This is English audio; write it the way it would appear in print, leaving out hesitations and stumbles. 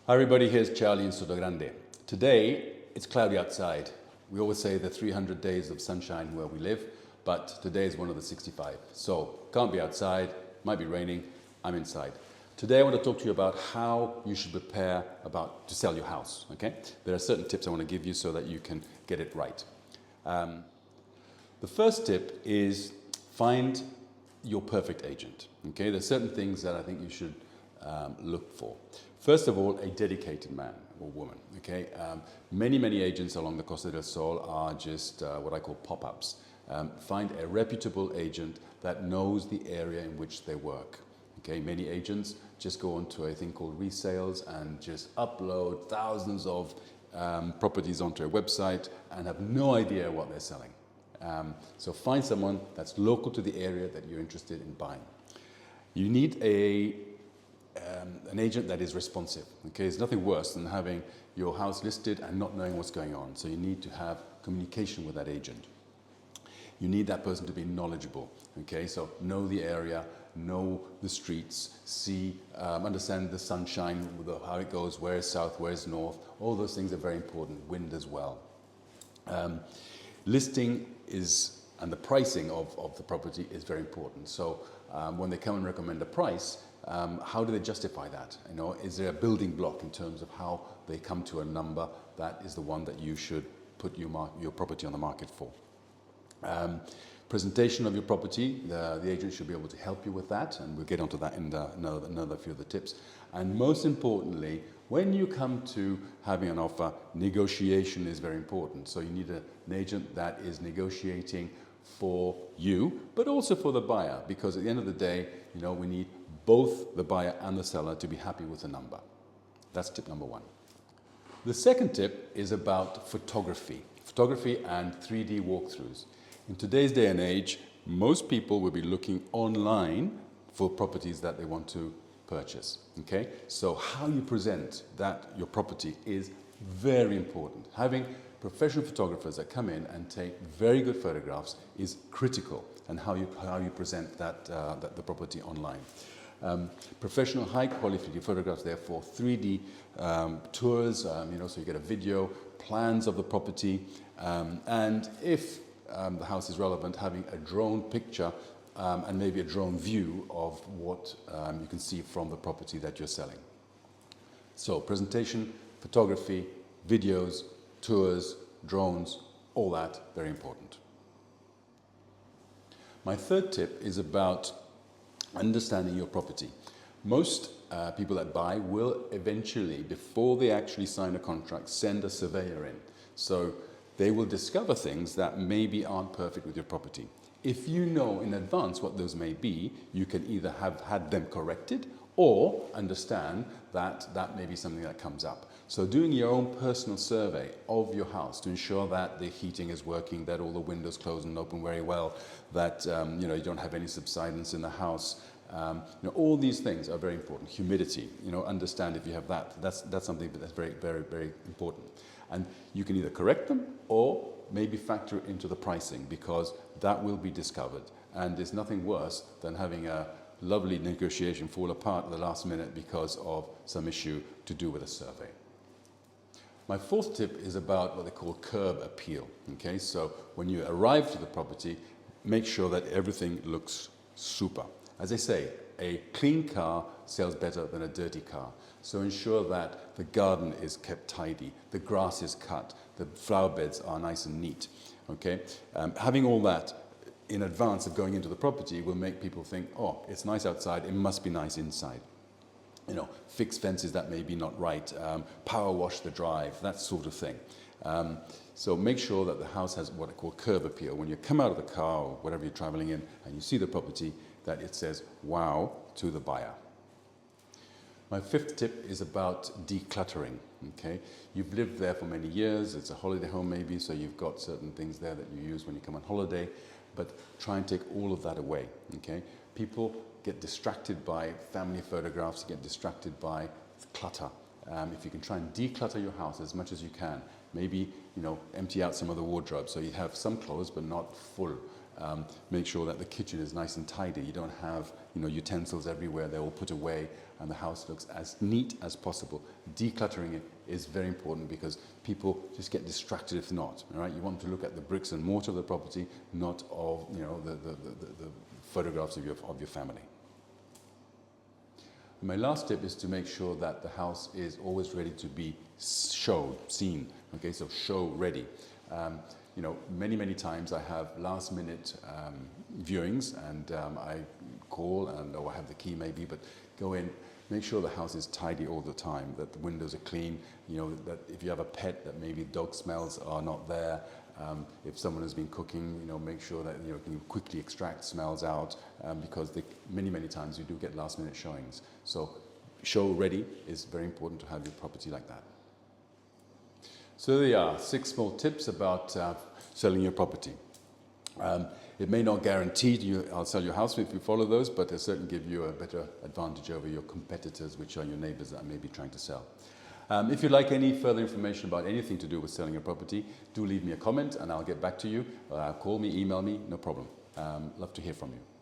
Hi everybody, here's Charlie in Sotogrande. Today, it's cloudy outside. We always say the 300 days of sunshine where we live, but today is one of the 65. So, can't be outside, might be raining, I'm inside. Today I want to talk to you about how you should prepare to sell your house, okay? There are certain tips I want to give you so that you can get it right. The first tip is find your perfect agent, okay? There's certain things that I think you should look for. First of all, a dedicated man or woman, okay? Many agents along the Costa del Sol are just what I call pop-ups. Find a reputable agent that knows the area in which they work, okay? Many agents just go onto a thing called resales and just upload thousands of properties onto a website and have no idea what they're selling. So find someone that's local to the area that you're interested in buying. You need an agent that is responsive. Okay, there's nothing worse than having your house listed and not knowing what's going on. So you need to have communication with that agent. You need that person to be knowledgeable. Okay, so know the area, know the streets, understand the sunshine, how it goes, where is south, where is north. All those things are very important. Wind as well. Listing and the pricing of the property is very important. So when they come and recommend a price, how do they justify that? You know, is there a building block in terms of how they come to a number that is the one that you should put your property on the market for? Presentation of your property, the agent should be able to help you with that, and we'll get onto that in another few of the tips. And most importantly, when you come to having an offer, negotiation is very important. So you need an agent that is negotiating for you, but also for the buyer, because at the end of the day, you know, we need both the buyer and the seller to be happy with the number. That's tip number one. The second tip is about photography and 3D walkthroughs. In today's day and age, most people will be looking online for properties that they want to purchase, okay? So how you present your property is very important. Having professional photographers that come in and take very good photographs is critical, and how you present the property online. Professional high quality photographs, therefore 3D tours, so you get a video, plans of the property, and if the house is relevant, having a drone picture and maybe a drone view of what you can see from the property that you're selling. So presentation, photography, videos, tours, drones, all that, very important. My third tip is about understanding your property. Most people that buy will eventually, before they actually sign a contract, send a surveyor in. So they will discover things that maybe aren't perfect with your property. If you know in advance what those may be, you can either have had them corrected or understand that that may be something that comes up. So doing your own personal survey of your house to ensure that the heating is working, that all the windows close and open very well, that you don't have any subsidence in the house. All these things are very important. Humidity, understand if you have that. That's something that's very important. And you can either correct them or maybe factor it into the pricing, because that will be discovered. And there's nothing worse than having a lovely negotiation fall apart at the last minute because of some issue to do with a survey. My fourth tip is about what they call curb appeal. Okay, so when you arrive to the property, make sure that everything looks super. As I say, a clean car sells better than a dirty car. So ensure that the garden is kept tidy, the grass is cut, the flower beds are nice and neat. Okay, having all that in advance of going into the property will make people think, oh, it's nice outside, it must be nice inside. Fix fences that may be not right, power wash the drive, that sort of thing. So make sure that the house has what I call curb appeal. When you come out of the car or whatever you're traveling in and you see the property, that it says wow to the buyer. My fifth tip is about decluttering. Okay, you've lived there for many years, it's a holiday home maybe, so you've got certain things there that you use when you come on holiday, but try and take all of that away. Okay, people get distracted by family photographs, get distracted by clutter. If you can try and declutter your house as much as you can, maybe empty out some of the wardrobe so you have some clothes but not full. Make sure that the kitchen is nice and tidy. You don't have, you know, utensils everywhere. They're all put away and the house looks as neat as possible. Decluttering it is very important because people just get distracted if not. All right? You want to look at the bricks and mortar of the property, not of, you know, the photographs of your family. And my last tip is to make sure that the house is always ready to be seen. Okay, so show ready. You know, many times I have last minute viewings and I call or I have the key maybe, but go in, make sure the house is tidy all the time, that the windows are clean, you know, that if you have a pet that maybe dog smells are not there. If someone has been cooking, you know, make sure that you can quickly extract smells out because many times you do get last minute showings. So show ready is very important to have your property like that. So there are 6 small tips about selling your property. It may not guarantee I'll sell your house if you follow those, but it certainly give you a better advantage over your competitors, which are your neighbors that may be trying to sell. If you'd like any further information about anything to do with selling your property, do leave me a comment and I'll get back to you. Call me, email me, no problem. Love to hear from you.